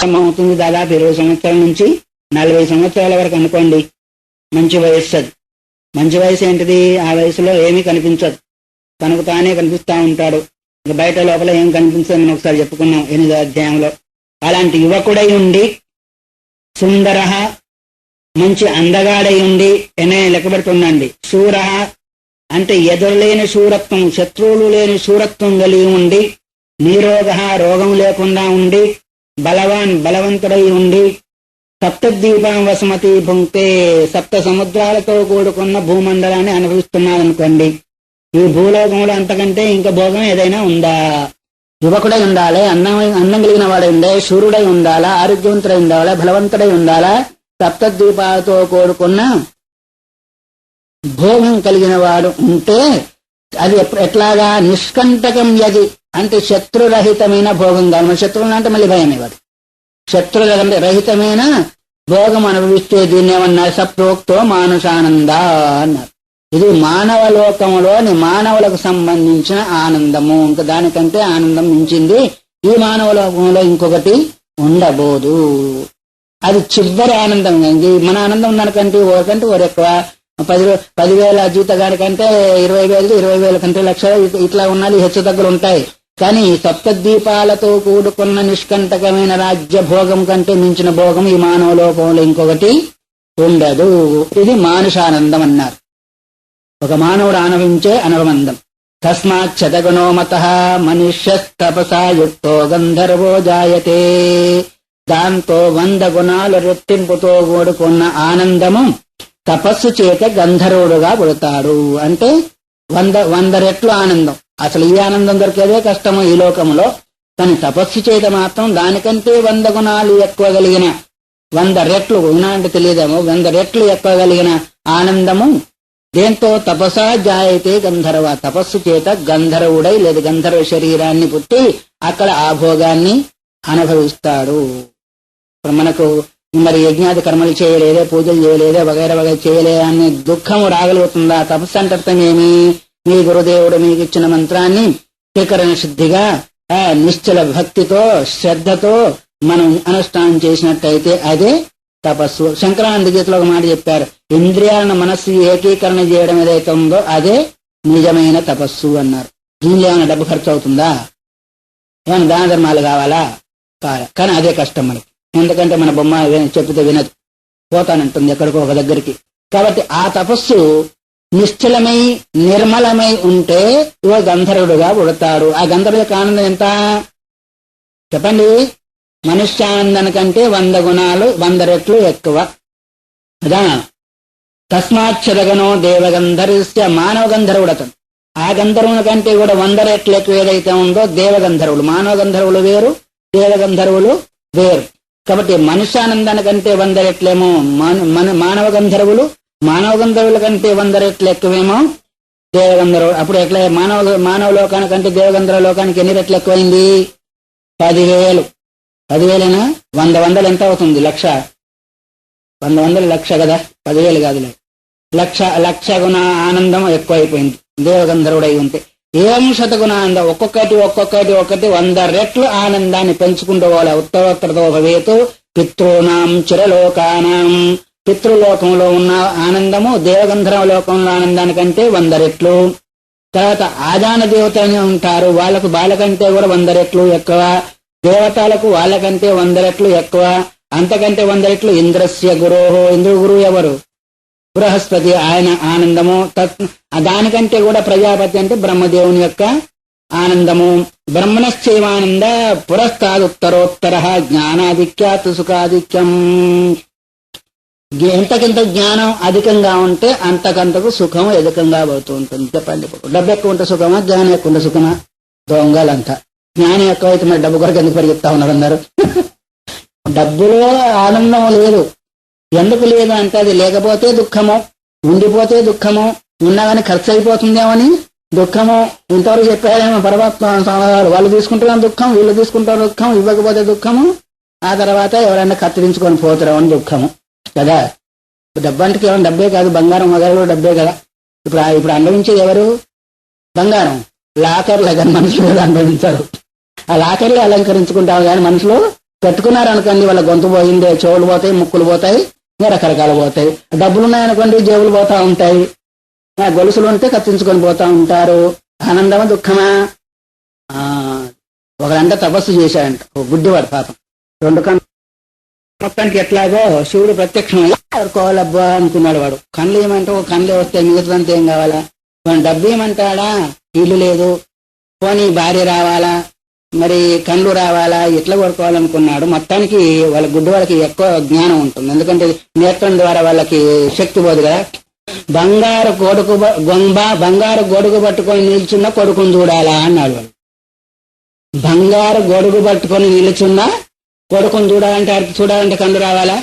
అవుతుంది. దాదాపు 20 సంవత్సరాల నుంచి 40 సంవత్సరాల వరకు అనుకోండి. మంచి వయస్సు అది. మంచి వయసు ఏంటిది? ఆ వయసులో ఏమీ కనిపించదు, తనకు తానే కనిపిస్తా ఉంటాడు. ఇక బయట లోపల ఏం కనిపించదు, మనం ఒకసారి చెప్పుకున్నాం 8వ అధ్యాయంలో. అలాంటి యువకుడై ఉండి, సుందర, మంచి అందగాడై ఉండి ఎనే లెక్కబెడుతుండండి. శూర అంటే ఎదురులేని శూరత్వం, శత్రువులు లేని శూరత్వం కలిగి ఉండి, నీరోగ రోగం లేకుండా ఉండి, బలవాన్ బలవంతుడై ఉండి, సప్తద్వీపం వసుమతి భుంక్తే 7 సముద్రాలతో కూడుకున్న భూమండలాన్ని అనుభవిస్తున్నాడనుకోండి. ఈ భూలోకంలో అంతకంటే ఇంకా భోగం ఏదైనా ఉందా? యువకుడై ఉండాలి, అందం కలిగిన వాడై ఉండాలి, శూరుడై ఉండాలా, ఆరోగ్యవంతుడై ఉండాలా, బలవంతుడై ఉండాలా, సప్తద్వీపాలతో కూడుకున్న భోగం కలిగిన వాడు ఉంటే అది ఎట్లాగా? నిష్కంటకం యది అంటే శత్రురహితమైన భోగం కాదు. మన శత్రువులు అంటే మళ్ళీ భయమే వాడు. శత్రురహితమైన భోగం అనుభవిస్తే దీన్ని ఏమన్నారు? సప్రోక్తో మానుషానంద అన్నారు. ఇది మానవ లోకంలోని మానవులకు సంబంధించిన ఆనందము. ఇంకా దానికంటే ఆనందం మించింది ఈ మానవ లోకంలో ఇంకొకటి ఉండబోదు. అది చివరి ఆనందం. మన ఆనందం దానికంటే ఓరికంటే ఓరెక్కువ. 10,000 జీతగాడి కంటే 20,000, 20,000 కంటే 1,00,000 ఇట్లా ఉన్నది, హెచ్చు తగ్గులు ఉంటాయి. కానీ సప్తద్వీపాలతో కూడుకున్న నిష్కంటకమైన రాజ్య భోగం కంటే మించిన భోగం ఈ మానవ లోకంలో ఇంకొకటి ఉండదు. ఇది మానుషానందం అన్నారు. ఒక మానవుడు ఆనందించే అనుబంధం. తస్మాచ్చదగుణో మతః మనుష్యస్తపసా యుక్తో గంధర్వో జాయతే. దాంతో 100 గుణాలు రెట్టింపుతో కూడుకున్న ఆనందము తపస్సు చేత గంధర్వుడుగా పుడతాడు. అంటే 100 రెట్లు ఆనందం. అసలు ఈ ఆనందం దొరికేదే కష్టము ఈ లోకంలో. కానీ తపస్సు చేత మాత్రం దానికంటే 100 గుణాలు ఎక్కువ కలిగిన 100 రెట్లు, గుణా అంటే తెలియదేమో, 100 రెట్లు ఎక్కువ కలిగిన ఆనందము దేంతో తపసా జాయతే గంధర్వ. తపస్సు చేత గంధర్వుడై లేదా గంధర్వ శరీరాన్ని పుట్టి అక్కడ ఆ భోగాన్ని అనుభవిస్తాడు. ఇప్పుడు మనకు మరి యజ్ఞాది కర్మలు చేయలేదే, పూజలు చేయలేదే, వగైరా వగైరా చేయలేదే అని దుఃఖము రాగలుగుతుందా? తపస్సు అంటే అర్థమేమి? మీ గురుదేవుడు మీకు ఇచ్చిన మంత్రాన్ని త్రికరణ శుద్ధిగా నిశ్చల భక్తితో శ్రద్ధతో మనం అనుష్ఠానం చేసినట్టయితే అదే తపస్సు. శంకరానంద గీతలో ఒక మాట చెప్పారు, ఇంద్రియాలను మనస్సు ఏకీకరణ చేయడం ఏదైతే ఉందో అదే నిజమైన తపస్సు అన్నారు. దీనిలో ఏమైనా డబ్బు ఖర్చు అవుతుందా? ఏమైనా దాన ధర్మాలు కావాలా? కానీ అదే కష్టం మనకి. ఎందుకంటే మన బొమ్మ చెప్తే వినదు, పోతానంటుంది ఎక్కడికో ఒక దగ్గరికి. కాబట్టి ఆ తపస్సు నిశ్చలమై నిర్మలమై ఉంటే ఇవ గంధర్వుడుగా పుడతాడు. ఆ గంధర్వుడి యొక్క ఆనందం ఎంత చెప్పండి? మనుష్యానందానికంటే 100 గుణాలు 100 రెట్లు ఎక్కువ కదా. తస్మాచ్చదగనో దేవగంధర్వస్య మానవ గంధర్వుడు అతను. ఆ గంధర్వుని కంటే కూడా 100 రెట్లు ఎక్కువ ఏదైతే ఉందో దేవగంధర్వులు. మానవ గంధర్వులు వేరు, దేవగంధర్వులు వేరు. కాబట్టి మనుష్యానందానికంటే 100 రెట్లేమో మానవ గంధర్వులు, మానవ గంధర్వుల కంటే 100 రెట్లు ఎక్కువేమో దేవగంధర్వులు. అప్పుడు ఎట్లా మానవ లోకానికంటే దేవగంధర్వ లోకానికి ఎన్ని రెట్లు ఎక్కువైంది? 10,000. 10,000 100 ఎంత అవుతుంది? 1,00,000. 100 1,00,000 కదా, 10,000 కాదులే. 1,00,000 గుణ ఆనందం ఎక్కువైపోయింది దేవగంధర్వుడై ఉంటే. ఏం శతగుణానందం, ఒక్కొక్కటి 100 రెట్లు ఆనందాన్ని పెంచుకుంటూ పోవాలి. ఉత్తరోత్తరతో భవేతు పితృనాం చిరలోకానాం. పితృలోకంలో ఉన్న ఆనందము దేవగంధర్వ లోకంలో ఆనందానికంటే 100 రెట్లు. తర్వాత ఆజాన దేవతలు ఉంటారు, వాళ్ళకంటే కూడా 100 రెట్లు ఎక్కువ. దేవతలకు వాళ్ళకంటే 100 రెట్లు ఎక్కువ. అంతకంటే 100 రెట్లు ఇంద్రస్య గురోహో. ఇంద్రుడు గురువు ఎవరు? బృహస్పతి. ఆయన ఆనందము దానికంటే కూడా ప్రజాపతి అంటే బ్రహ్మదేవుని యొక్క ఆనందము. బ్రహ్మణశ్చైవానంద పురస్తాదుత్తరోత్తర జ్ఞానాధిక్యాత్ సుఖాధిక్యం. ఎంతకింత జ్ఞానం అధికంగా ఉంటే అంతకంతకు సుఖం అధికంగా పడుతూ ఉంటుంది. చెప్పండి, డబ్బు ఎక్కువ ఉంటే సుఖమా, జ్ఞానం ఎక్కువ ఉంటే సుఖమా? దొంగలంతా. జ్ఞానం ఎక్కువైతే మరి డబ్బు కొరకు ఎందుకు పరిగెత్తా ఉన్నారు అందరూ? డబ్బులో ఆనందం లేదు. ఎందుకు లేదు అంటే అది లేకపోతే దుఃఖము, ఉండిపోతే దుఃఖము, ఉన్నాగానే ఖర్చు అయిపోతుందేమని దుఃఖము. ఇంతవరకు చెప్పారేమో పరమాత్మ వాళ్ళు తీసుకుంటున్న దుఃఖం, వీళ్ళు తీసుకుంటారు దుఃఖం, ఇవ్వకపోతే దుఃఖము, ఆ తర్వాత ఎవరైనా కత్తిరించుకొని పోతారు అని దుఃఖము కదా. డబ్బు అంటే కేవలం డబ్బే కాదు, బంగారం వగైరా డబ్బే కదా. ఇప్పుడు అనుభవించేది ఎవరు? బంగారం. లాకర్లు కానీ మనుషులు అనుభవించారు. ఆ లాకర్లు అలంకరించుకుంటారు కానీ మనుషులు కట్టుకున్నారు అనుకోండి, వాళ్ళ గొంతు పోయిందే, చెవులు పోతాయి, ముక్కులు పోతాయి, ఇంకా రకరకాలు పోతాయి. డబ్బులు ఉన్నాయనుకోండి, జేబులు పోతా ఉంటాయి, గొలుసులు ఉంటే కత్తించుకొని పోతా ఉంటారు. ఆనందమా దుఃఖమా? ఒకరంట తపస్సు చేశాడంట, ఓ గుడ్డివాడు పాపం, 2 కన్ను మొత్తానికి ఎట్లాగో శివుడు ప్రత్యక్షమై కోలబ్బా అనుకున్నాడు. వాడు కళ్ళు ఏమంటే ఒక కళ్ళు వస్తే మిగతాదంతా ఏం కావాలా? వాడు డబ్బు ఏమంటాడా? ఇల్లు లేదు, పోనీ భార్య రావాలా, మరి కళ్ళు రావాలా, ఎట్లా కొడుకోవాలనుకున్నాడు. మొత్తానికి వాళ్ళ గుడ్డి వాళ్ళకి ఎక్కువ జ్ఞానం ఉంటుంది, ఎందుకంటే నేత్రం ద్వారా వాళ్ళకి శక్తి పోదు కదా. బంగారు గొడుగు పట్టుకొని నిల్చున్న కొడుకుని చూడాలా అన్నాడు వాడు. బంగారు గొడుగు పట్టుకొని నిల్చున్న కొడుకుని చూడాలంటే కళ్ళు రావాలా?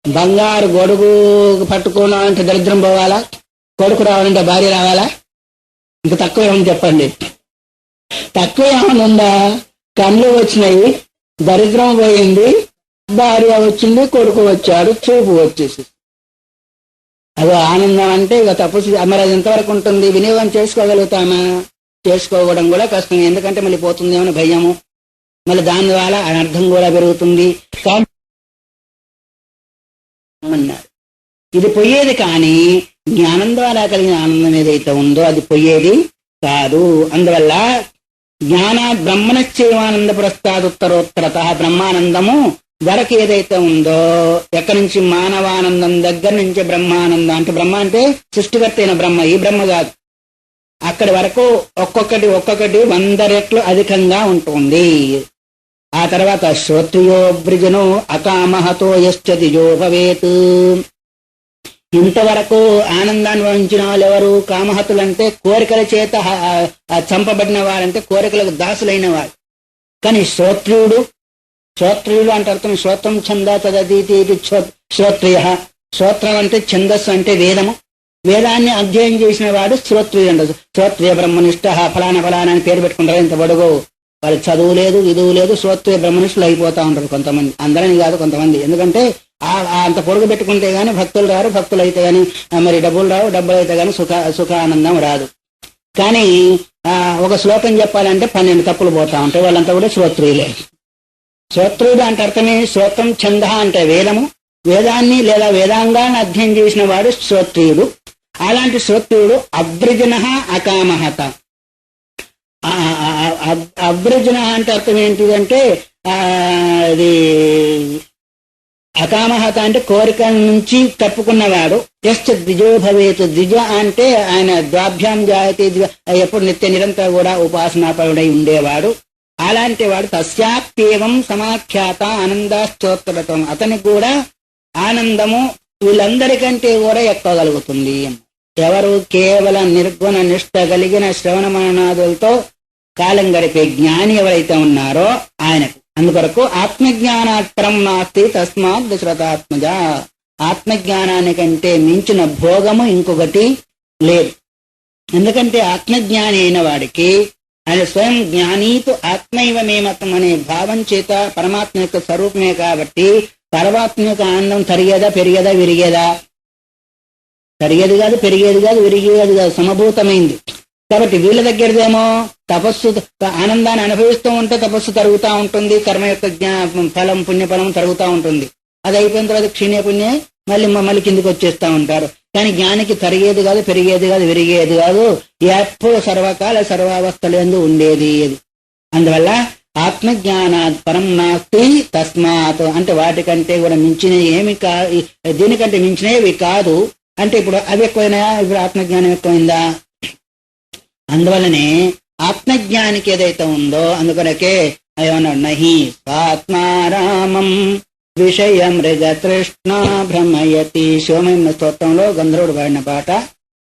బంగారు గొడుగు పట్టుకోవాలంటే దరిద్రం పోవాలా? కొడుకు రావాలంటే భార్య రావాలా? ఇంక తక్కువ ఏమని చెప్పండి? తక్కువ ఏమైనా ఉందా? కళ్ళు వచ్చినాయి, దరిద్రం పోయింది, భార్య వచ్చింది, కొడుకు వచ్చాడు, చూపు వచ్చేసి. అదో ఆనందం అంటే ఇక తపస్సు. మరి అది ఎంతవరకు ఉంటుంది? వినియోగం చేసుకోగలుగుతామా? చేసుకోవడం కూడా కష్టం, ఎందుకంటే మళ్ళీ పోతుందేమో భయము, మళ్ళీ దాని ద్వారా అనర్థం కూడా పెరుగుతుంది. అన్నారు ఇది పోయేది, కానీ జ్ఞానం ద్వారా కలిగిన ఆనందం ఏదైతే ఉందో అది పోయేది కాదు. అందువల్ల జ్ఞాన బ్రహ్మణశ్చైవానంద పురస్తాదుత్తరోత్తరత, బ్రహ్మానందము వరకు ఏదైతే ఉందో, ఎక్కడి నుంచి? మానవానందం దగ్గర నుంచి బ్రహ్మానందం. అంటే బ్రహ్మ అంటే సృష్టికర్త అయిన బ్రహ్మ, ఈ బ్రహ్మ కాదు. అక్కడి వరకు ఒక్కొక్కటి 100 రెట్లు అధికంగా ఉంటుంది. ఆ తర్వాత శ్రోత్రియో వృజనో అకామహతో యశ్చతిజో భవేత్. ఇంతవరకు ఆనందాన్ని వహించిన వాళ్ళు ఎవరు? కామహతులంటే కోరికల చేత చంపబడిన వారంటే కోరికలకు దాసులైన వారు. కానీ శ్రోత్రియుడు అంటే అర్థం శ్రోత్రం ఛంద తదీతి శ్రోత్రియ. శ్రోత్రం అంటే ఛందస్సు అంటే వేదము, వేదాన్ని అధ్యయనం చేసిన వాడు శ్రోత్రియుడు అంటారు. శ్రోత్రియ బ్రహ్మనిష్ట ఫలానా అని పేరు పెట్టుకుంటారు. ఇంత పొడుగు వాళ్ళు చదువు లేదు, విధువు లేదు, శ్రోత్రియ బ్రహ్మనిష్ఠులు అయిపోతా ఉంటారు కొంతమంది. అందరని కాదు, కొంతమంది. ఎందుకంటే అంత పొడుగు పెట్టుకుంటే గానీ భక్తులు రారు, భక్తులు అయితే గాని మరి డబ్బులు రావు, డబ్బులు అయితే గాని సుఖానందం రాదు. కానీ ఒక శ్లోకం చెప్పాలంటే 12 తప్పులు పోతా ఉంటాయి. వాళ్ళంతా కూడా శ్రోత్రియులే. శ్రోత్రియుడు అంటే అర్థమే శ్రోత్రం ఛంద అంటే వేదము, వేదాన్ని లేదా వేదాంగాన్ని అధ్యయనం చేసిన వాడు శ్రోత్రియుడు. అలాంటి శ్రోత్రియుడు అవ్రజన అకామహత. అవ్రజన అంటే అర్థం ఏంటిదంటే అది అకామహత అంటే కోరికల నుంచి తప్పుకున్నవాడు. యశ్చ ద్విజో భవేత్. ద్విజ అంటే ఆయన ద్వాభ్యాం జాయతే, ఎప్పుడు నిత్య నిరంతరం కూడా ఉపాసనాపరుడై ఉండేవాడు. అలాంటి వాడు తస్యాప్యేవం సమాఖ్యాత ఆనందాశ్చోత్తరతం. అతనికి కూడా ఆనందము వీళ్ళందరికంటే కూడా ఎక్కగలుగుతుంది. ఎవరు? కేవలం నిర్గుణ నిష్ట కలిగిన శ్రవణ మననాదులతో కాలం గడిపే జ్ఞాని ఎవరైతే ఉన్నారో ఆయనకు. అందుకొరకు ఆత్మజ్ఞానాత్ పరం నాస్తి తస్మాత్ దశరథాత్మజ. ఆత్మజ్ఞానానికంటే మించిన భోగము ఇంకొకటి లేదు. ఎందుకంటే ఆత్మజ్ఞాని అయిన వాడికి ఆయన స్వయం జ్ఞానీతు ఆత్మైవ మేమతం అనే భావం చేత పరమాత్మ యొక్క స్వరూపమే కాబట్టి పరమాత్మ యొక్క ఆనందం తరిగేదా, పెరిగేదా, విరిగేదా? తరిగేది కాదు, పెరిగేది కాదు, విరిగేది కాదు, సమభూతమైంది. కాబట్టి వీళ్ళ దగ్గరదేమో తపస్సు ఆనందాన్ని అనుభవిస్తూ ఉంటే తపస్సు తరుగుతూ ఉంటుంది, కర్మ యొక్క ఫలం పుణ్యఫలం తరుగుతూ ఉంటుంది. అది అయిపోయిన తర్వాత క్షీణే పుణ్యే మళ్ళీ కిందికి వచ్చేస్తా ఉంటారు. కానీ జ్ఞానికి తరిగేది కాదు, పెరిగేది కాదు, విరిగేది కాదు, ఎప్పుడు సర్వకాల సర్వావస్థలందు ఉండేది. అందువల్ల ఆత్మజ్ఞానాత్ పరం నాస్తి తస్మాత్ అంటే వాటికంటే కూడా మించినవి ఏమి దీనికంటే మించినవి కాదు. అంటే ఇప్పుడు అవి ఎక్కువైనాయా? ఇప్పుడు ఆత్మజ్ఞానం ఎక్కువైందా? అందువల్లనే ఆత్మజ్ఞానికి ఏదైతే ఉందో అందుకొరకే ఏమన్నాడు? నహి స్వాత్మారామం విషయ మృగ తృష్ణ భ్రమయతి. శివమైన స్తోత్రంలో గంధర్వుడు పాడిన పాట.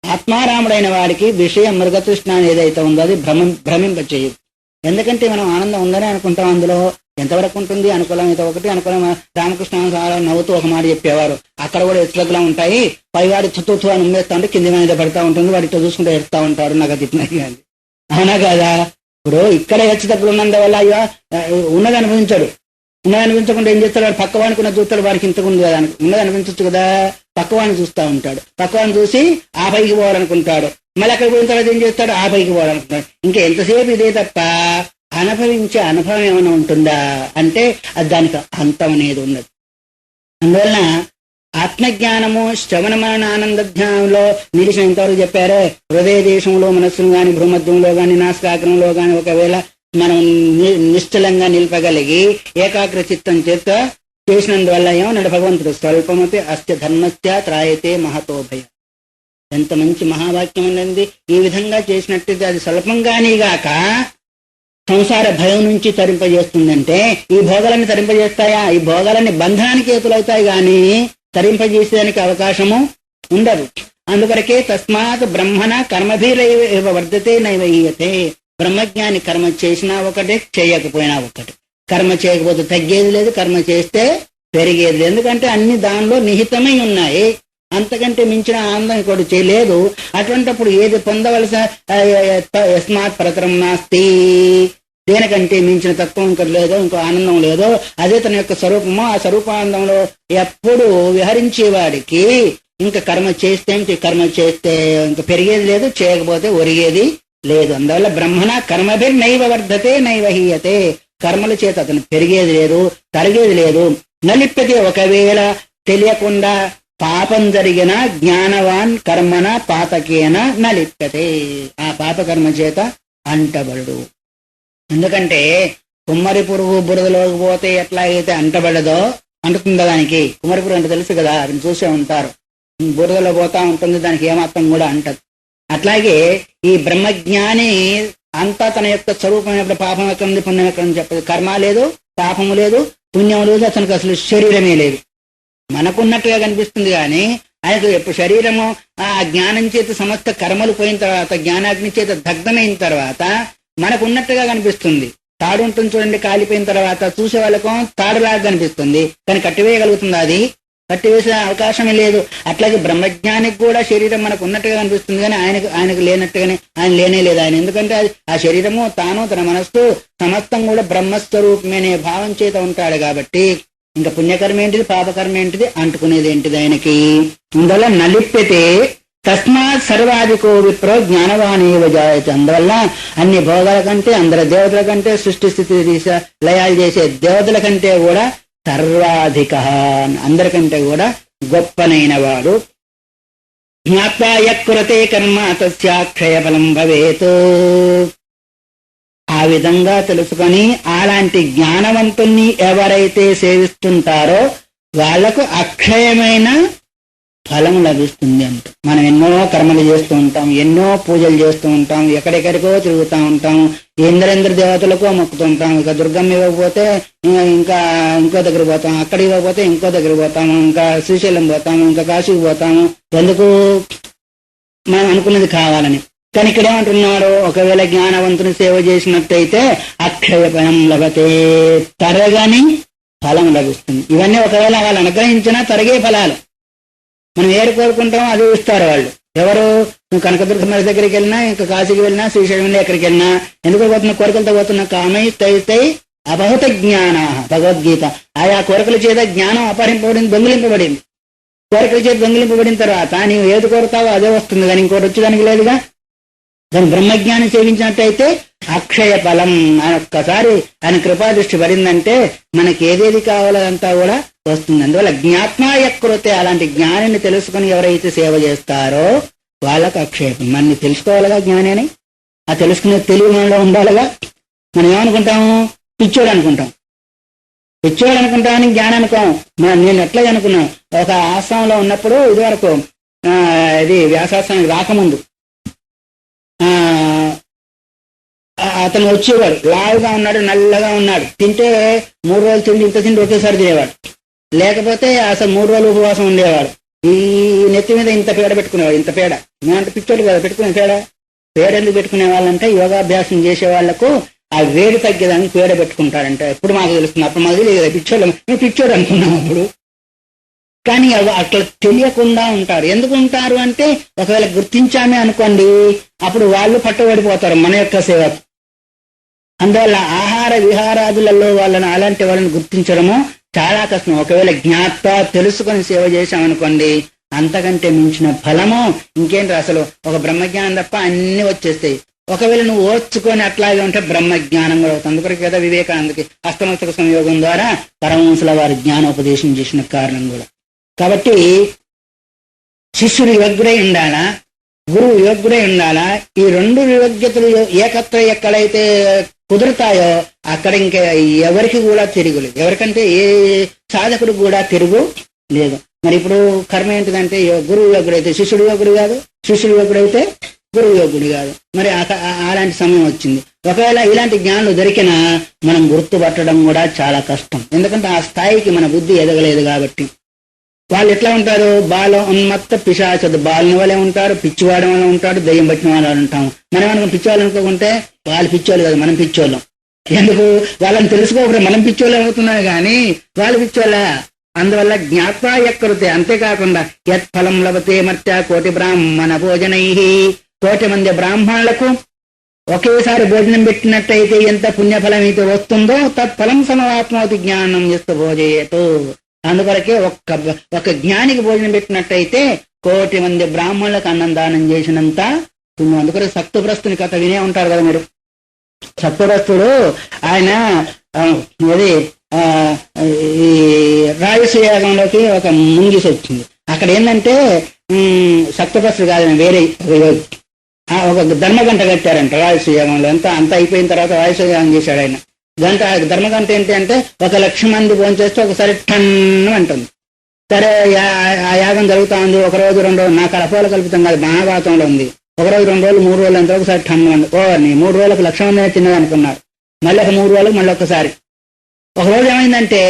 ఆత్మారాముడైన వాడికి విషయ మృగతృష్ణ ఏదైతే ఉందో అది భ్రమింపచేయదు. ఎందుకంటే మనం ఆనందం ఉందని అనుకుంటాం. అందులో ఎంతవరకు ఉంటుంది? అనుకూలం అయితే ఒకటి, అనుకూలం. రామకృష్ణ నవ్వుతూ ఒక మాట చెప్పేవారు, అక్కడ కూడా ఎత్తులకులా ఉంటాయి, పైవాడు చుట్టూ అని ఉమ్మేస్తా ఉంటే కింది మీద పడతా ఉంటుంది, వాడితో చూసుకుంటూ ఎడుతా ఉంటాడు. నాకు అది అవునా కదా? ఇప్పుడు ఇక్కడ హెచ్చుతగ్గులు ఉన్నందువల్ల అయ్యో ఉన్నది అనిపించాడు. ఉన్నది అనిపించకుండా ఏం చేస్తాడు? వాడు పక్కవానికి ఉన్న చూస్తాడు, వాడికి ఇంతకు ఉంది కదా, ఉన్నది అనిపించచ్చు కదా, పక్కవాడిని చూస్తూ ఉంటాడు. పక్కవాడిని చూసి ఆ పైకి పోవాలనుకుంటాడు, మళ్ళీ అక్కడికి పోయిన తర్వాత ఏం చేస్తాడు? ఆ పైకి పోవాలనుకుంటాడు. ఇంకా ఎంతసేపు ఇదే తప్ప అనుభవించే అనుభవం ఏమైనా ఉంటుందా అంటే అది దానికి అంతం అనేది ఉన్నది. అందువలన ఆత్మజ్ఞానము శ్రవణ మరణ ఆనంద జ్ఞానంలో నిలిచిన ఇంతవరకు చెప్పారే, హృదయ దేశంలో మనస్సును గాని భూమధ్యంలో గాని నాసికాగ్రంలో గాని ఒకవేళ మనం నిశ్చలంగా నిలపగలిగి ఏకాగ్ర చిత్తం చేత చేసినందువల్ల ఏమన్నాడు భగవంతుడు, స్వల్పమపి అస్య ధర్మస్య త్రాయతే మహతోభయ. ఎంత మంచి మహావాక్యం ఉన్నది. ఈ విధంగా చేసినట్టు అది స్వల్పంగానీగాక సంసార భయం నుంచి తరింపజేస్తుందంటే ఈ భోగాలన్నీ తరింపజేస్తాయా? ఈ భోగాలన్నీ బంధానికి హేతులవుతాయి గాని తరింపజేసేదానికి అవకాశము ఉండదు. అందుకొరకే తస్మాత్ బ్రహ్మణ కర్మభిరైవ వర్ధతే నైవహీయతే. బ్రహ్మజ్ఞాని కర్మ చేసినా ఒకటే, చేయకపోయినా ఒకటి. కర్మ చేయకపోతే తగ్గేది లేదు, కర్మ చేస్తే పెరిగేది లేదు. ఎందుకంటే అన్ని దానిలో నిహితమై ఉన్నాయి. అంతకంటే మించిన ఆనందం ఇంకోటి చేయలేదు. అటువంటిప్పుడు ఏది పొందవలసిన యస్మాత్ పరతరం నాస్తి, దేనికంటే మించిన తత్వం ఇంకోటి లేదో, ఇంకో ఆనందం లేదో, అదే తన యొక్క స్వరూపము. ఆ స్వరూపానందంలో ఎప్పుడు విహరించేవాడికి ఇంకా కర్మ చేస్తే ఇంకా పెరిగేది లేదు, చేయకపోతే ఒరిగేది లేదు. అందువల్ల బ్రహ్మణ కర్మభిర్ నైవ వర్ధతే నైవహీయతే. కర్మల చేత అతను పెరిగేది లేదు, తరిగేది లేదు. నలిప్యతే, ఒకవేళ తెలియకుండా పాపం జరిగిన జ్ఞానవాన్ కర్మన పాతకేన నలిప్యతే. ఆ పాపకర్మ చేత అంటబడు. ఎందుకంటే కుమ్మరి పురుగు బురదలోకి పోతే ఎట్లా అయితే అంటబడదో అంటుతుందా దానికి. కుమ్మరి పురుగు అంటే తెలుసు కదా, అది చూసే ఉంటారు. బురదలో పోతా ఉంటుంది, దానికి ఏమాత్రం కూడా అంటదు. అట్లాగే ఈ బ్రహ్మజ్ఞాని అంతా తన యొక్క స్వరూపం ఎప్పుడు పాపం ఎక్కడుంది పుణ్యం ఎక్కడుంది చెప్పదు. కర్మ లేదు, పాపము లేదు, పుణ్యం లేదు, అతనికి అసలు శరీరమే లేదు. మనకున్నట్టుగా కనిపిస్తుంది కానీ ఆయనకు ఎప్పుడు శరీరము ఆ జ్ఞానం చేత సమస్త కర్మలు పోయిన తర్వాత, జ్ఞానాగ్ని చేత దగ్ధమైన తర్వాత మనకు ఉన్నట్టుగా కనిపిస్తుంది. తాడు ఉంటుంది చూడండి, కాలిపోయిన తర్వాత చూసే వాళ్ళకు తాడులాగా కనిపిస్తుంది, కానీ కట్టివేయగలుగుతుంది. అది కట్టివేసే అవకాశమే లేదు. అట్లాగే బ్రహ్మజ్ఞానికి కూడా శరీరం మనకు ఉన్నట్టుగా కనిపిస్తుంది కానీ ఆయనకు లేనట్టుగానే, ఆయన లేనే లేదు ఆయన. ఎందుకంటే ఆ శరీరము తాను తన మనస్సు సమస్తం కూడా బ్రహ్మస్వరూపమే అనే భావం చేత ఉంటాడు కాబట్టి ఇంకా పుణ్యకర్మ ఏంటిది, పాపకర్మ ఏంటిది, అంటుకునేది ఏంటిది ఆయనకి. అందువల్ల నలిప్యతే తస్మాత్ సర్వాధికో విప్రో జ్ఞానవానేవ జాయతే. అందువల్ల అన్ని భోగాల కంటే, అందరి దేవతల కంటే, సృష్టి స్థితి లయాలు చేసే దేవతల కంటే కూడా సర్వాధిక, అందరికంటే కూడా గొప్పనైన వాడు. జ్ఞాత్వా యత్కురతే కర్మ తస్యాక్షయ ఫలం భవేత్. ఆ విధంగా తెలుసుకొని అలాంటి జ్ఞానవంతుణ్ణి ఎవరైతే సేవిస్తుంటారో వాళ్లకు అక్షయమైన ఫలం లభిస్తుంది అంట. మనం ఎన్నో కర్మలు చేస్తూ ఉంటాం, ఎన్నో పూజలు చేస్తూ ఉంటాం, ఎక్కడెక్కడికో తిరుగుతూ ఉంటాం, ఇంద్ర దేవతలకో మొక్కుతుంటాం. ఇక దుర్గమ్మ ఇవ్వకపోతే ఇంకో దగ్గర పోతాం, అక్కడ ఇవ్వకపోతే ఇంకో దగ్గర పోతాము, ఇంకా శ్రీశైలం పోతాము, ఇంకా కాశీకి పోతాము. ఎందుకు? మనం అనుకున్నది కావాలని. కానీ ఇక్కడేమంటున్నారు, ఒకవేళ జ్ఞానవంతుని సేవ చేసినట్టయితే అక్షయ ఫలం లభతే, తరగని ఫలం లభిస్తుంది. ఇవన్నీ ఒకవేళ వాళ్ళు అనుగ్రహించినా తరగే ఫలాలు. మనం ఏడు కోరుకుంటామో అది ఇస్తారు వాళ్ళు. ఎవరు? నువ్వు కనకదుర్గమ్మ దగ్గరికి వెళ్ళినా, ఇంకా కాశీకి వెళ్ళినా, శ్రీశైలంలో ఎక్కడికి వెళ్ళినా, ఎందుకు పోతున్నా? కోరికలతో పోతున్నా. కామై తై అబహుత జ్ఞాన, భగవద్గీత. ఆయా కోరికల చేత జ్ఞానం అపహరింపబడింది, దొంగిలింపబడింది. కోరికల చేత దొంగిలింపబడిన తర్వాత నీవు ఏది కోరుతావో అదే వస్తుంది, కానీ ఇంకోటి వచ్చేదానికి లేదుగా. దాని బ్రహ్మజ్ఞానం సేవించినట్టయితే అక్షయ ఫలం. ఆయన ఒక్కసారి ఆయన కృపాదృష్టి పడిందంటే మనకి ఏదేది కావాలో అంతా కూడా వస్తుంది. అందువల్ల జ్ఞాత్మాయకృతే, అలాంటి జ్ఞానాన్ని తెలుసుకుని ఎవరైతే సేవ చేస్తారో వాళ్ళకు అక్షయ ఫలం. మనని తెలుసుకోవాలిగా జ్ఞాని అని. ఆ తెలుసుకునే తెలివి మనలో ఉండాలిగా. మనం ఏమనుకుంటాము? పిచ్చోడు అనుకుంటాం. పిచ్చోడు అనుకుంటామని జ్ఞానం అనుకోం. నేను ఎట్లా అనుకున్నాను, ఒక ఆశ్రమంలో ఉన్నప్పుడు ఇదివరకు ఇది వ్యాసాశ్రమానికి రాకముందు అతను వచ్చేవాడు. లావుగా ఉన్నాడు, నల్లగా ఉన్నాడు. తింటే 3 రోజులు తిండి, ఇంత తిండి ఒకేసారి తినేవాడు. లేకపోతే అసలు 3 రోజులు ఉపవాసం ఉండేవాడు. ఈ నెత్తి మీద ఇంత పేడ పెట్టుకునేవాడు, ఇంత పేడ. నేనంటే పిచ్చోడు కదా పెట్టుకునే పేడ ఎందుకు పెట్టుకునే వాళ్ళంటే యోగాభ్యాసం చేసే వాళ్లకు ఆ వేడి తగ్గేదానికి పేడ పెట్టుకుంటారంట. ఎప్పుడు మాకు తెలుస్తుంది, అప్పుడు మాకు తెలియదు కదా పిచ్చోడు. మేము పిచ్చోడు అనుకున్నాం అప్పుడు. కానీ అట్లా తెలియకుండా ఉంటారు. ఎందుకు ఉంటారు అంటే ఒకవేళ గుర్తించామే అనుకోండి, అప్పుడు వాళ్ళు పట్టుబడిపోతారు మన యొక్క సేవకు. అందువల్ల ఆహార విహారాదులలో అలాంటి వాళ్ళని గుర్తించడము చాలా కష్టం. ఒకవేళ జ్ఞాత తెలుసుకొని సేవ చేశామనుకోండి, అంతకంటే మించిన ఫలము ఇంకేంటి. అసలు ఒక బ్రహ్మజ్ఞానం తప్ప అన్ని వచ్చేస్తాయి. ఒకవేళ నువ్వు ఓర్చుకొని అట్లాగే ఉంటే బ్రహ్మ జ్ఞానం కూడా అవుతుంది. అందుకొరకు కదా వివేకానందకి హస్తమస్తక సంయోగం ద్వారా పరమహంసుల వారి జ్ఞానోపదేశం చేసిన కారణం కూడా. కాబట్టి శిష్యుడు యోగ్యుడై ఉండాలా, గురువు యోగ్యుడై ఉండాలా. ఈ రెండు యోగ్యతలు ఏకత్వం ఎక్కడైతే కుదురుతాయో అక్కడ ఇంకా ఎవరికి కూడా తిరుగులేదు. ఎవరికంటే ఏ సాధకుడు కూడా తిరుగు లేదు. మరి ఇప్పుడు కర్మ ఏంటిదంటే గురువు యోగ్యుడైతే శిష్యుడు యోగ్యుడు కాదు, శిష్యుడు యోగ్యుడైతే గురువు యోగ్యుడు కాదు. మరి అలాంటి సమయం వచ్చింది. ఒకవేళ ఇలాంటి జ్ఞానులు దొరికినా మనం గుర్తుపట్టడం కూడా చాలా కష్టం. ఎందుకంటే ఆ స్థాయికి మన బుద్ధి ఎదగలేదు కాబట్టి. వాళ్ళు ఎట్లా ఉంటారు? బాల ఉన్మత్త పిశాచదు బాలిన వాళ్ళే ఉంటారు, పిచ్చివాడి వాళ్ళ ఉంటాడు, దయ్యం పట్టిన వాళ్ళు ఉంటాము. మనం అనుకుని పిచ్చివాళ్ళు అనుకోకుంటే వాళ్ళు పిచ్చోళ్ళు కాదు, మనం పిచ్చోళ్ళం. ఎందుకు? వాళ్ళని తెలుసుకోకపోతే మనం పిచ్చోళ్ళు అవుతున్నాయి కానీ వాళ్ళు పిచ్చోళ్ళ. అందువల్ల జ్ఞాత్వా ఎక్కరుతే. అంతేకాకుండా యత్ ఫలం లభతే మర్త్య కోటి బ్రాహ్మణ భోజనై, కోటి మంది బ్రాహ్మణులకు ఒకేసారి భోజనం పెట్టినట్టయితే ఎంత పుణ్యఫలం అయితే వస్తుందో తత్ఫలం సమవాత్మోతి జ్ఞానం చేస్తూ భోజయేతు. అందువరకే ఒక్క జ్ఞానికి భోజనం పెట్టినట్టయితే కోటి మంది బ్రాహ్మణులకు అన్నం దానం చేసినంత పుణ్యం. అందుకని సత్తుప్రస్తుని కథ వినే ఉంటారు కదా మీరు. సత్తుప్రస్తుడు ఆయన అది ఈ రాజసయాగంలోకి ఒక ముంగిసి వచ్చింది. అక్కడ ఏంటంటే సత్తుప్రస్తుడు కాదని వేరే ఒక ధర్మగంట కట్టారంట రాజసయాగంలో. అంత అయిపోయిన తర్వాత రాజసయాగం చేశాడు ఆయన. ధర్మగంట ఏంటి అంటే 1,00,000 మంది భోంచేస్తే ఒకసారి టన్ను అంటుంది. సరే ఆ యాగం జరుగుతా ఉంది. ఒక రోజు 2 రోజులు, నాకు అపోలో కల్పితం కాదు, మహాభారతంలో ఉంది. 1 రోజు 2 రోజులు 3 రోజులు అంతా ఒకసారి టన్ను అంది. 3 రోజులకు 1,00,000 మంది తిన్నది అనుకున్నారు. మళ్ళీ ఒక 3 రోజులకు మళ్ళీ ఒకసారి. ఒక రోజు ఏమైందంటే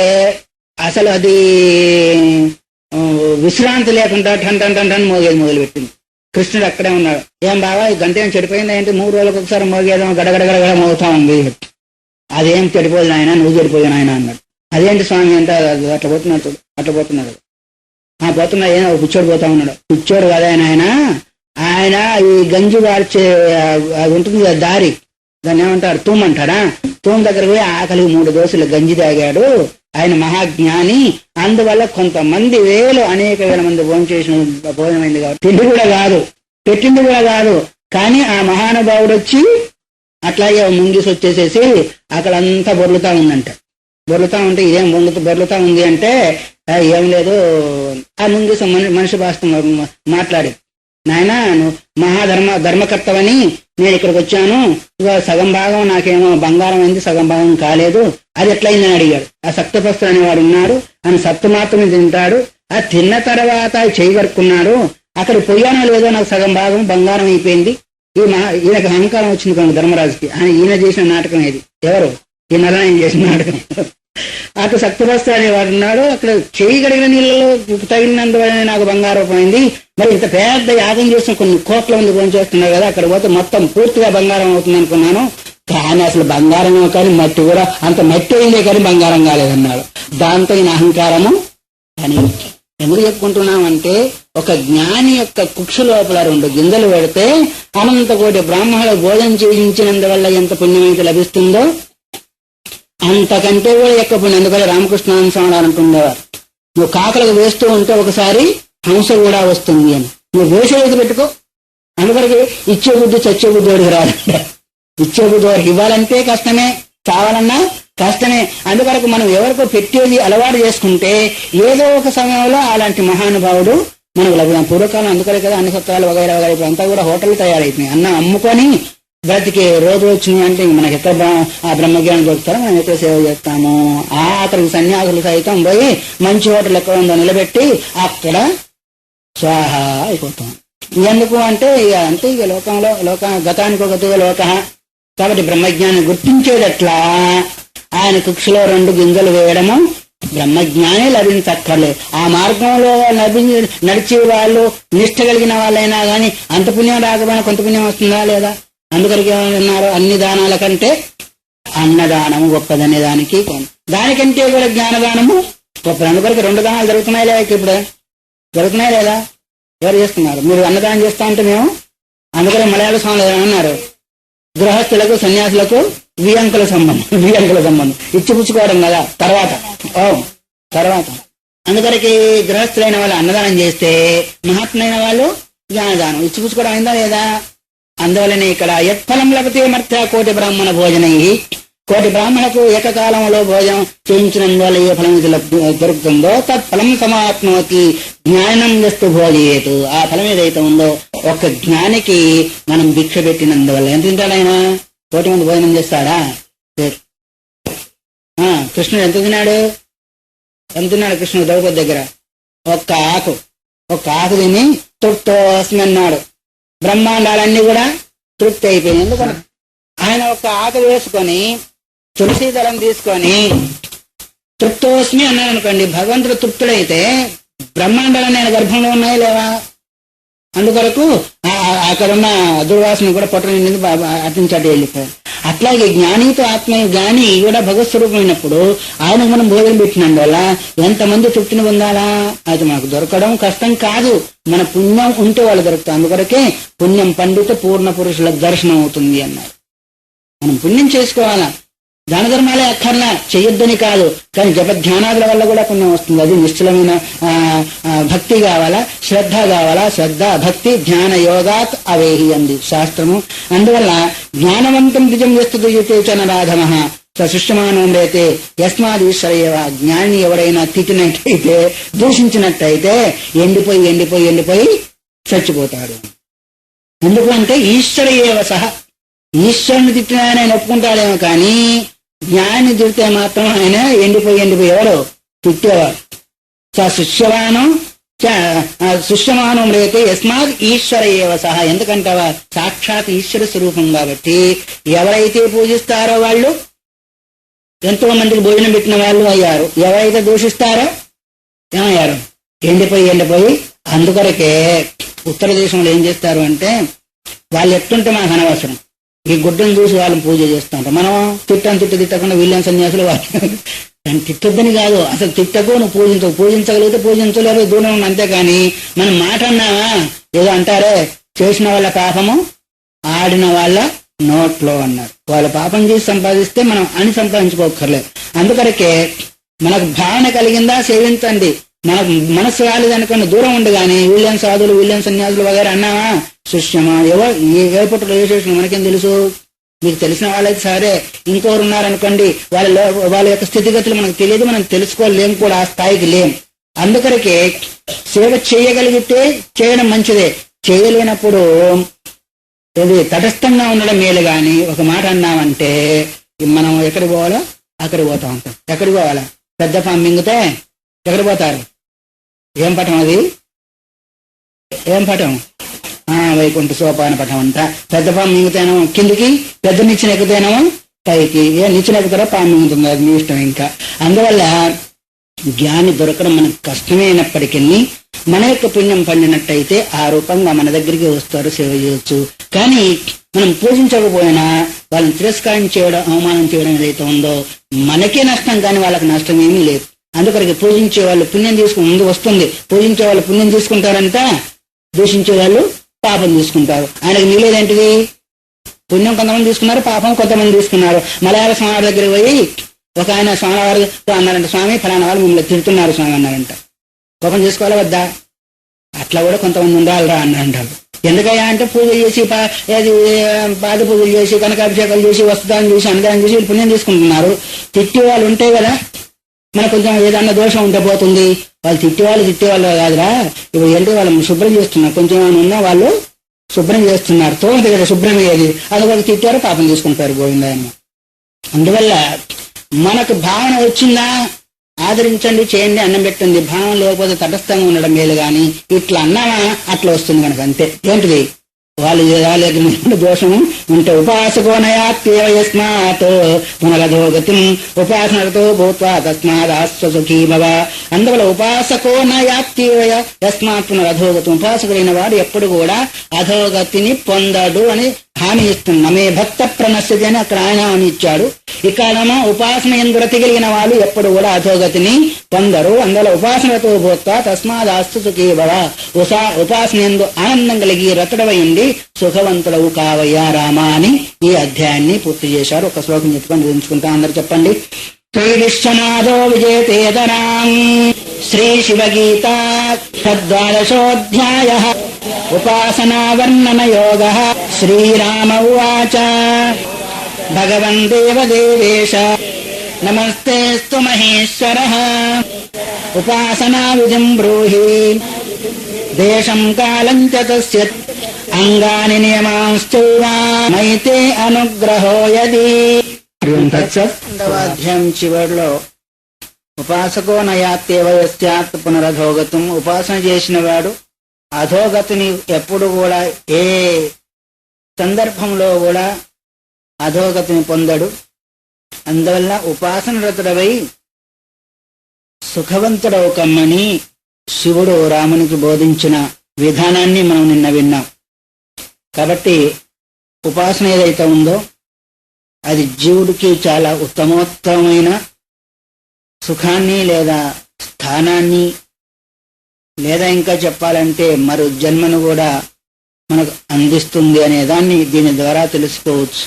అసలు అది విశ్రాంతి లేకుండా టన్ టన్ టన్ టన్ మోగేది మొదలుపెట్టింది. కృష్ణుడు అక్కడే ఉన్నాడు. ఏం బాగా ఈ గంట ఏం చెడిపోయింది ఏంటి? 3 రోజులకు ఒకసారి మోగేదేమో గడగడగడగడ మోగుతా ఉంది. అదేం చెడిపోదు ఆయన, నువ్వు చెడిపోయాను ఆయన అన్నాడు. అదేంటి స్వామి అంటే అట్లా పోతున్నాడు, అట్లా పోతున్నాడు. పోతున్నా ఏదో పిచ్చోడు పోతా ఉన్నాడు. పిచ్చోడు కదా ఆయన ఈ గంజి వార్చే అది ఉంటుంది కదా దారి, దాన్ని ఏమంటారు? తూమ్ అంటారా? తూమ్ దగ్గరకు పోయి ఆకలికి 3 దోశలు గంజి తాగాడు. ఆయన మహాజ్ఞాని. అందువల్ల కొంతమంది అనేక వేల మంది భోజనమైంది కాబట్టి తిండి కూడా కాదు, పెట్టింది కూడా కాదు. కానీ ఆ మహానుభావుడు వచ్చి అట్లాగే ముంగిసి వచ్చేసేసి అక్కడంతా బొర్లుతా ఉందంట. బొర్లుతా ఉంటే ఇదేం బొర్లుతా ఉంది అంటే ఏం లేదు. ఆ ముంగిసి మనిషి భాష మాట్లాడి, నాయన నువ్వు ధర్మకర్తవని నేను ఇక్కడికి వచ్చాను. ఇక సగం భాగం నాకేమో బంగారం అయింది, సగం భాగం కాలేదు. అది ఎట్లయిందని అడిగాడు. ఆ సప్తపస్త్ర అనేవాడు ఉన్నాడు. ఆయన సత్తు మాత్రమే తింటాడు. అది తిన్న తర్వాత చేయగలుక్కున్నాడు. అక్కడ పొయ్యానో లేదో నాకు సగం భాగం బంగారం అయిపోయింది. ఈయనకు అహంకారం వచ్చింది కనుక ధర్మరాజుకి. ఈయన చేసిన నాటకం ఇది. ఎవరు? ఈ నరాయణ చేసిన నాటకం. అక్కడ సప్తపస్త్ర అనేవాడు ఉన్నాడు. అక్కడ చేయగలిగిన నీళ్ళలో తగిలినందువల్ల నాకు బంగారం పోయింది. మరి ఇంత పెద్ద యాగం చేసిన కొన్ని కోట్ల మంది పనిచేస్తున్నారు కదా, అక్కడ పోతే మొత్తం పూర్తిగా బంగారం అవుతుంది అనుకున్నాను. కానీ అసలు బంగారం కానీ మట్టి కూడా అంత మట్టి అయిందే కానీ బంగారం కాలేదన్నాడు. దాంతో ఈయన అహంకారము అని ఎందుకు చెప్పుకుంటున్నామంటే ఒక జ్ఞాని యొక్క కుక్షు లోపల 2 గింజలు పెడితే అనంత కోటి బ్రాహ్మణులు భోజనం చేయించినందువల్ల ఎంత పుణ్యమైతే లభిస్తుందో అంతకంటే కూడా ఎక్కువ పుణ్యం. అందుకని రామకృష్ణ స్వామి అంటుండేవారు, నువ్వు కాకలకు వేస్తూ ఉంటే ఒకసారి హంస కూడా వస్తుంది అని. నువ్వు వేసేది పెట్టుకో. అందుకని ఇచ్చే బుద్ధి చచ్చే బుద్ధి వాడికి రాదు. ఇచ్చే బుద్ధి వాడికి ఇవ్వాలంటే కష్టమే, చావాలన్నా కష్టమే. అందువరకు మనం ఎవరికో పెట్టేది అలవాటు చేసుకుంటే ఏదో ఒక సమయంలో అలాంటి మహానుభావుడు మనకు లభ్యం. పూర్వకాలం అందుకనే కదా అన్ని సత్రాలు వగైరా వగైరా అంతా కూడా హోటల్ తయారైపోయినాయి. అన్నం అమ్ముకొని బ్రతికే రోజు వచ్చినాయి. అంటే మనకి ఎక్కడ ఆ బ్రహ్మజ్ఞానం దొరుకుతారో మనం ఎక్కడ సేవ చేస్తాము. అక్కడికి సన్యాసులు సైతం పోయి మంచి హోటల్ ఎక్కడ ఉందో నిలబెట్టి అక్కడ స్వాహ అయిపోతాం. ఎందుకు అంటే ఇక లోకంలో గతానికి ఒక లోక. కాబట్టి బ్రహ్మజ్ఞానం గుర్తించేదట్లా ఆయన కుక్షలో 2 గింజలు వేయడము బ్రహ్మజ్ఞానే లభించక్కర్లేదు. ఆ మార్గంలో నడిచే వాళ్ళు నిష్ట కలిగిన వాళ్ళైనా కానీ అంత పుణ్యం రాకపోయినా కొంత పుణ్యం వస్తుందా లేదా? అందుకరికి ఏమన్నారు? అన్ని దానాల కంటే అన్నదానము గొప్పదనే దానికంటే కూడా జ్ఞానదానము గొప్పది. అందుకరికి 2 దానాలు జరుగుతున్నాయి లేదా? ఇప్పుడు జరుగుతున్నాయి లేదా? ఎవరు చేస్తున్నారు? మీరు అన్నదానం చేస్తా ఉంటే మేము అందుకని మలయాళ స్వాములు ఏమన్నారు? గృహస్థులకు సన్యాసులకు వియంకుల సంబంధం ఇచ్చిపుచ్చుకోవడం కదా తర్వాత. అందుకరికి గృహస్థులైన వాళ్ళు అన్నదానం చేస్తే మహాత్ములైన వాళ్ళు జ్ఞానదానం ఇచ్చిపుచ్చుకోవడం అయిందా లేదా? అందువలనే ఇక్కడ యత్ఫలం లభతే మర్త్యా కోటి బ్రాహ్మణ భోజనై, కోటి బ్రాహ్మణకు ఏకకాలంలో భోజనం చేయించినందువల్ల ఏ ఫలం దొరుకుతుందో తత్ఫలం సమాప్నోతి జ్ఞానం చేస్తూ భోజయేతు. ఆ ఫలం ఏదైతే ఉందో ఒక్క జ్ఞానికి మనం భిక్ష పెట్టినందువల్ల. ఎంత తింటాడు ఆయన? కోటి మంది భోజనం చేస్తాడా? కృష్ణుడు ఎంత తిన్నాడు? కృష్ణుడు ద్రౌపది దగ్గర ఒక్క ఆకు తిని తృప్తోస్మి అన్నాడు. బ్రహ్మాండాలన్నీ కూడా తృప్తి అయిపోయింది. ఎందుకని ఆయన ఒక్క ఆకు వేసుకొని తులసి దళం తీసుకొని తృప్తోస్మి అన్నాడు అనుకోండి, భగవంతుడు తృప్తుడైతే బ్రహ్మాండాలన్నీ ఆయన గర్భంలో ఉన్నాయా లేవా? అందుకొరకు అక్కడున్న దుర్వాసన కూడా పొట్ట నిండి అటించటి వెళ్ళిపోయారు. అట్లాగే జ్ఞానితో ఆత్మీయ జ్ఞాని కూడా భగవత్ స్వరూపమైనప్పుడు ఆయనకు మనం భోజనం పెట్టినందువల్ల ఎంతమంది తృప్తిని పొందాలా? అది మనకు దొరకడం కష్టం కాదు, మన పుణ్యం ఉంటే వాళ్ళు దొరుకుతారు. అందుకొరకే పుణ్యం పండిత పూర్ణ పురుషుల దర్శనం అవుతుంది అన్నారు. మనం పుణ్యం చేసుకోవాలా, దాన ధర్మాలే అక్కర్లా, చెయ్యొద్దని కాదు, కానీ జపధ్యానాదుల వల్ల కూడా పుణ్యం వస్తుంది. అది నిశ్చలమైన భక్తి కావాలా, శ్రద్ధ కావాలా. శ్రద్ధ భక్తి ధ్యాన యోగాత్ అవేహి అంది శాస్త్రము. అందువల్ల జ్ఞానవంతం నిజం చేస్తున్న రాధమ సృష్టమానం అయితే యస్మాది ఈశ్వరయేవ. జ్ఞాని ఎవరైనా తిట్టినట్టయితే దూషించినట్టయితే ఎండిపోయి చచ్చిపోతాడు. ఎందుకు అంటే ఈశ్వరయేవ సహ, ఈశ్వరుని తిట్టిన ఆయన ఒప్పుకుంటాడేమో కానీ జ్ఞాని తిడితే మాత్రం ఆయన ఎండిపోయి ఎవరు తిట్టేవాడు. శిష్యమానం లేతే యస్మాత్ ఈశ్వర ఏవ సహా. ఎందుకంటావా? సాక్షాత్ ఈశ్వర స్వరూపం కాబట్టి ఎవరైతే పూజిస్తారో వాళ్ళు ఎంతో మందికి భోజనం పెట్టిన వాళ్ళు అయ్యారు. ఎవరైతే దూషిస్తారో ఏమయ్యారు? ఎండిపోయి. అందుకొరకే ఉత్తర దేశంలో ఏం చేస్తారు అంటే, వాళ్ళు ఎట్టుంటే మనకు అనవసరం, ఈ గుడ్డను చూసి వాళ్ళని పూజ చేస్తూ ఉంటాం. మనం తిట్టకుండా వీళ్ళని సన్యాసులు వాళ్ళు తిట్టొద్దని కాదు, అసలు తిట్టకు, నువ్వు పూజించగలిగితే పూజించలేదు, దూరం ఉన్న. అంతేకాని మనం మాట అన్నావా, ఏదో అంటారే చేసిన వాళ్ళ పాపము ఆడిన వాళ్ళ నోట్లో అన్నారు. వాళ్ళ పాపం చేసి సంపాదిస్తే మనం అని సంపాదించుకోకర్లేదు. అందుకొరకే మనకు భావన కలిగిందా సేవించండి, మనకు మనసు రాలేదనుకున్న దూరం ఉండి. కానీ వీళ్ళని సాధువులు వీళ్ళని సన్యాసులు వగేరా అన్నావా, శిష్యమా ఏ పుట్టలో ఏ శిష్యం మనకేం తెలుసు? మీకు తెలిసిన వాళ్ళైతే సరే, ఇంకోరు ఉన్నారనుకోండి, వాళ్ళ యొక్క స్థితిగతులు మనకు తెలియదు, మనం తెలుసుకోలేం కూడా, ఆ స్థాయికి లేం. అందుకొరకే సేవ చేయగలిగితే చేయడం మంచిదే, చేయలేనప్పుడు ఇది తటస్థంగా ఉండడం మేలు. గాని ఒక మాట అన్నామంటే మనం ఎక్కడికి పోవాలో అక్కడికి పోతా ఉంటాం. ఎక్కడికి పోవాలా? పెద్ద పాము మింగితే ఎక్కడికి పోతారు? ఏం పటం అది? ఏం పటం? వైకుంఠ సోపాన పటం అంట. పెద్ద పాము మింగితేనేమో కిందికి, పెద్ద నిచ్చెన ఎక్కుతేనేమో పైకి. నిచ్చెన ఎక్కుతారో పాము మింగుతుంది, అది మీ ఇష్టం. ఇంకా అందువల్ల జ్ఞాని దొరకడం మనకు కష్టమైనప్పటికీ మన యొక్క పుణ్యం పండినట్టయితే ఆ రూపంగా మన దగ్గరికి వస్తారు, సేవ చేయవచ్చు. కానీ మనం పూజించకపోయినా వాళ్ళని తిరస్కారం చేయడం, అవమానం చేయడం ఏదైతే ఉందో మనకే నష్టం, కానీ వాళ్ళకి నష్టం ఏమీ లేదు. అందుకొరకు పూజించే వాళ్ళు పుణ్యం తీసుకుని ముందు వస్తుంది. పూజించే వాళ్ళు పుణ్యం తీసుకుంటారంట, దూషించే వాళ్ళు పాపం తీసుకుంటారు. ఆయనకు మిగిలేదేంటిది? పుణ్యం కొంతమంది తీసుకున్నారు, పాపం కొంతమంది తీసుకున్నారు. మలయాళ స్వామి దగ్గరికి పోయి ఒక ఆయన స్వామివారితో అన్నారంట, స్వామి ఫలానా వాళ్ళు మిమ్మల్ని తిడుతున్నారు స్వామి అన్నారంట. కోపం చేసుకోవాలా వద్దా? అట్లా కూడా కొంతమంది ఉండాలిరా అన్నారంటారు. ఎందుకయ్యా అంటే పూజ చేసి పాద పూజలు చేసి కనకాభిషేకాలు చేసి వస్తుదాన్ని చూసి అన్నదాన్ని చూసి వీళ్ళు పుణ్యం తీసుకుంటున్నారు. తిట్టి వాళ్ళు ఉంటే కదా మనకు కొంచెం ఏదన్నా దోషం ఉంటే పోతుంది. వాళ్ళు తిట్టేవాళ్ళు కాదురా, ఇప్పుడు ఏంటి వాళ్ళని శుభ్రం చేస్తున్నారు, కొంచెం ఏమైనా ఉన్నా వాళ్ళు శుభ్రం చేస్తున్నారు. తోటి కదా శుభ్రం అయ్యేది, అది వాళ్ళు తిట్టారు, పాపం తీసుకుంటారు గోవిందమ్మ. అందువల్ల మనకు భావన వచ్చిందా ఆదరించండి, చేయండి, అన్నం పెట్టండి. భావన లేకపోతే తటస్థంగా ఉండడం మేలు. కానీ ఇట్లా అన్నామా అట్లా వస్తుంది మనకు, అంతే. ఏంటిది? వాళ్ళ దోషము ఉంటే ఉపాసకోనయాత్యస్మాత్ పునరధోగతిం ఉపాసనతో భూత్వా తస్మాదాస్వసుఖీ భవ. అందువల్ల ఉపాసకోనయాత్యేయ యస్మాత్ పునరధోగతి. ఉపాసకుడైన వాడు ఎప్పుడు కూడా అధోగతిని పొందడు అని హామీ ఇస్తుంది. నమే భక్త ప్రణశ్యతి అని అక్కడ ఆయన హామీ ఇచ్చాడు. ఇక్కడేమో ఉపాసన ఎందు రతిగలిగిన వాళ్ళు ఎప్పుడు కూడా అధోగతిని పొందరు. అందువల్ల ఉపాసనతో భూత్వా తస్మాదాస్తు సుఖీ భవ. ఉపాసన ఎందు ఆనందం కలిగి రతుడవై ఉండి సుఖవంతుడవు కావయ్యా రామా అని ఈ అధ్యాయాన్ని పూర్తి చేశారు. ఒక శ్లోకం చెప్పుకొని నిలించుకుంటా. అందరు చెప్పండి. శ్రీ విశ్వనాథో విజయతేతరాం శ్రీ శివగీతా 12ోऽధ్యాయః ఉపాసనా వర్ణన యోగ. శ్రీరామ ఉవాచ భగవన్ దేవదేవేశ నమస్తేస్తు మహేశ్వరః ఉపాసనా విధిం బ్రూహి దేశం కాలం చ తస్య అంగాని నియమాంశ్చైవ మైతే అనుగ్రహో యది. అధ్యాయం చివరిలో ఉపాసకో నయాత్యేవ యస్యాత్ పునరధోగతం. ఉపాసన చేసిన వాడు అధోగతిని ఎప్పుడు కూడా ఏ సందర్భంలో కూడా అధోగతిని పొందడు. అందువల్ల ఉపాసన రతుడవై సుఖవంతుడవు కమ్మని శివుడు రామునికి బోధించిన విధానాన్ని మనం నిన్న విన్నాం. కాబట్టి ఉపాసన ఏదైతే ఉందో అది జీవుడికి చాలా ఉత్తమోత్తమైన సుఖాన్ని లేదా స్థానాన్ని లేదా ఇంకా చెప్పాలంటే మరో జన్మను కూడా మనకు అందిస్తుంది అనే దాన్ని దీని ద్వారా తెలుసుకోవచ్చు.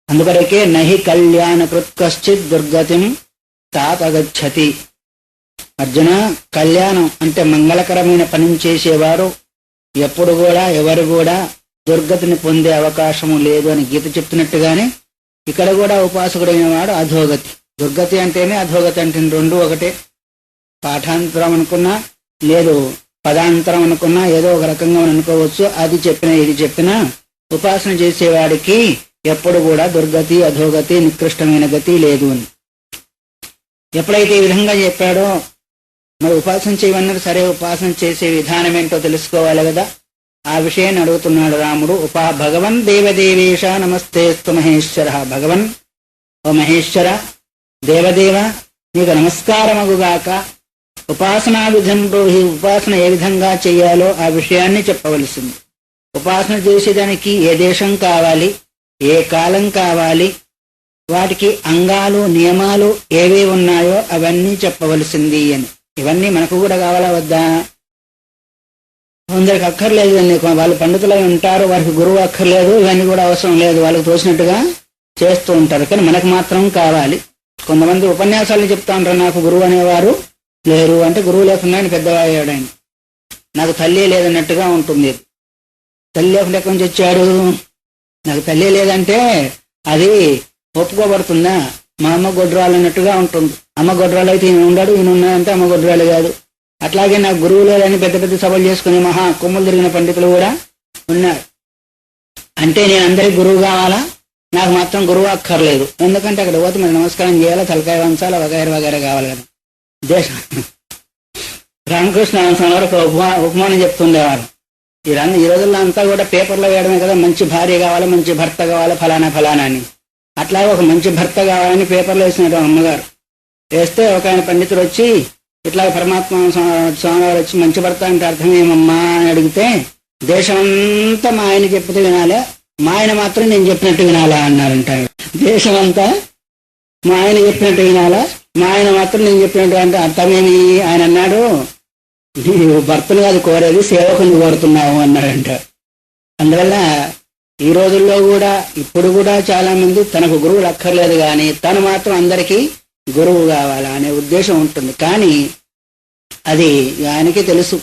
అందువరకే నహి కళ్యాణ కృత్కశ్చిత్ దుర్గతిం తాపగచ్చతి. అర్జున, కళ్యాణం అంటే మంగళకరమైన పనిని చేసేవారు ఎప్పుడు కూడా ఎవరు కూడా దుర్గతిని పొందే అవకాశము లేదు అని గీత చెప్తున్నట్టుగానే ఇక్కడ కూడా ఉపాసకుడైన వాడు అధోగతి. దుర్గతి అంటేనే అధోగతి అంటే రెండు ఒకటే. పాఠాంతరం అనుకున్నా లేదు పదాంతరం అనుకున్నా ఏదో ఒక రకంగా మనం అనుకోవచ్చు. అది చెప్పినా ఇది చెప్పినా ఉపాసన చేసేవాడికి ఎప్పుడు కూడా దుర్గతి అధోగతి నికృష్టమైన గతి లేదు అని ఎప్పుడైతే ఈ విధంగా చెప్పాడో మరి ఉపాసన చేయమన్నారు. సరే, ఉపాసన చేసే విధానం ఏంటో తెలుసుకోవాలి కదా. ఆ విషయాన్ని అడుగుతున్నాడు రాముడు. భగవన్ దేవదేవేశ నమస్తేస్తు మహేశ్వర. భగవన్, ఓ మహేశ్వర, దేవదేవ, నీకు నమస్కారమగుగాక. ఉపాసనా విధం బ్రూహి. ఉపాసన ఏ విధంగా చేయాలో ఆ విషయాన్ని చెప్పవలసింది. ఉపాసన చేసేదానికి ఏ దేశం కావాలి, ఏ కాలం కావాలి, వాటికి అంగాలు నియమాలు ఏవే ఉన్నాయో అవన్నీ చెప్పవలసింది అని. ఇవన్నీ మనకు కూడా కావాలా వద్దా? కొందరికి అక్కర్లేదు. వాళ్ళు పండితులై ఉంటారు, వారికి గురువు అక్కర్లేదు, ఇవన్నీ కూడా అవసరం లేదు, వాళ్ళకి తోచినట్టుగా చేస్తూ ఉంటారు. కానీ మనకు మాత్రం కావాలి. కొంతమంది ఉపన్యాసాలను చెప్తా ఉంటారు, నాకు గురువు అనేవారు లేరు అంటే గురువు లేకుండా ఆయన పెద్దవాడాయన, నాకు తల్లి లేదన్నట్టుగా ఉంటుంది. తల్లి లేకుండా ఎక్కడి నుంచి వచ్చాడు? నాకు తల్లి లేదంటే అది ఒప్పుకోబడుతుందా? మా అమ్మ గొడ్రాలు అన్నట్టుగా ఉంటుంది. అమ్మ గొడ్రాలు అయితే ఈయన ఉన్నాడు, ఈయన ఉన్నాడంటే అమ్మ గొడ్రాలు కాదు. అట్లాగే నాకు గురువు లేదని పెద్ద పెద్ద సభలు చేసుకుని మహా కొమ్ములు తిరిగిన పండితులు కూడా ఉన్నారు. అంటే నేను అందరికి గురువు కావాలా? నాకు మాత్రం గురువు అక్కర్లేదు. ఎందుకంటే అక్కడ పోతే మరి నమస్కారం చేయాలా, తలకాయ వంచాలా, వగైరా వగైరా కావాలి కదా. దేశం రామకృష్ణ వారు ఒక ఉపమానం చెప్తుండేవారు. ఈ రోజుల్లో అంతా కూడా పేపర్లో వేయడమే కదా, మంచి భార్య కావాలి, మంచి భర్త కావాలి, ఫలానా ఫలానా అని. అట్లాగే ఒక మంచి భర్త కావాలని పేపర్లో వేసినట్టు అమ్మగారు వేస్తే ఒక ఆయన పండితుడు వచ్చి ఇట్లా పరమాత్మ స్వామివారు వచ్చి మంచి భర్త అంటే అర్థం ఏమమ్మా అని అడిగితే, దేశమంతా మా ఆయన చెప్పితే వినాలే, మా ఆయన మాత్రం నేను చెప్పినట్టు వినాలా అన్నారంటారు. దేశమంతా మా ఆయన చెప్పినట్టు వినాలా, మా ఆయన మాత్రం నేను చెప్పినట్టు అంటే అర్థమేమి? ఆయన అన్నాడు, నీవు భర్తను కాదు కోరేది, సేవకుని కోరుతున్నావు అన్నాడంట. అందువల్ల ఈ రోజుల్లో కూడా ఇప్పుడు కూడా చాలా మంది తనకు గురువులు అక్కర్లేదు కానీ తను మాత్రం అందరికీ గురువు కావాలా అనే ఉద్దేశం ఉంటుంది. కానీ అది ఆయనకి తెలుసు.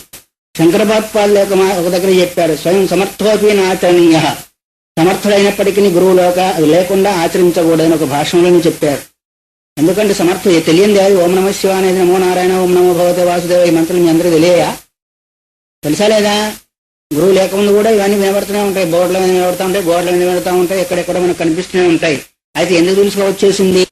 శంకర భగవత్పాదులు ఒక దగ్గర చెప్పాడు, స్వయం సమర్థోపి నాచరణీయ. సమర్థుడైనప్పటికీ గురువు లేకుండా ఆచరించకూడదని ఒక భాషణలోనే చెప్పారు. ఎందుకంటే తెలియంది అది. ఓం నమ శివ అనేది నమో నారాయణ, ఓం నమో భగవతే వాసుదేవ, ఈ మంత్రులు మీ అందరికీ తెలియయా? తెలుసా లేదా? గురువు లేకముందు కూడా ఇవన్నీ వినబడుతూనే ఉంటాయి. బోర్డుల మీద వినబడుతూ ఉంటాయి, గోడల మీద వినబడుతూ ఉంటాయి, ఎక్కడెక్కడ మనకు కనిపిస్తూనే ఉంటాయి. అయితే ఎందుకు తెలుసుకోవచ్చేసింది?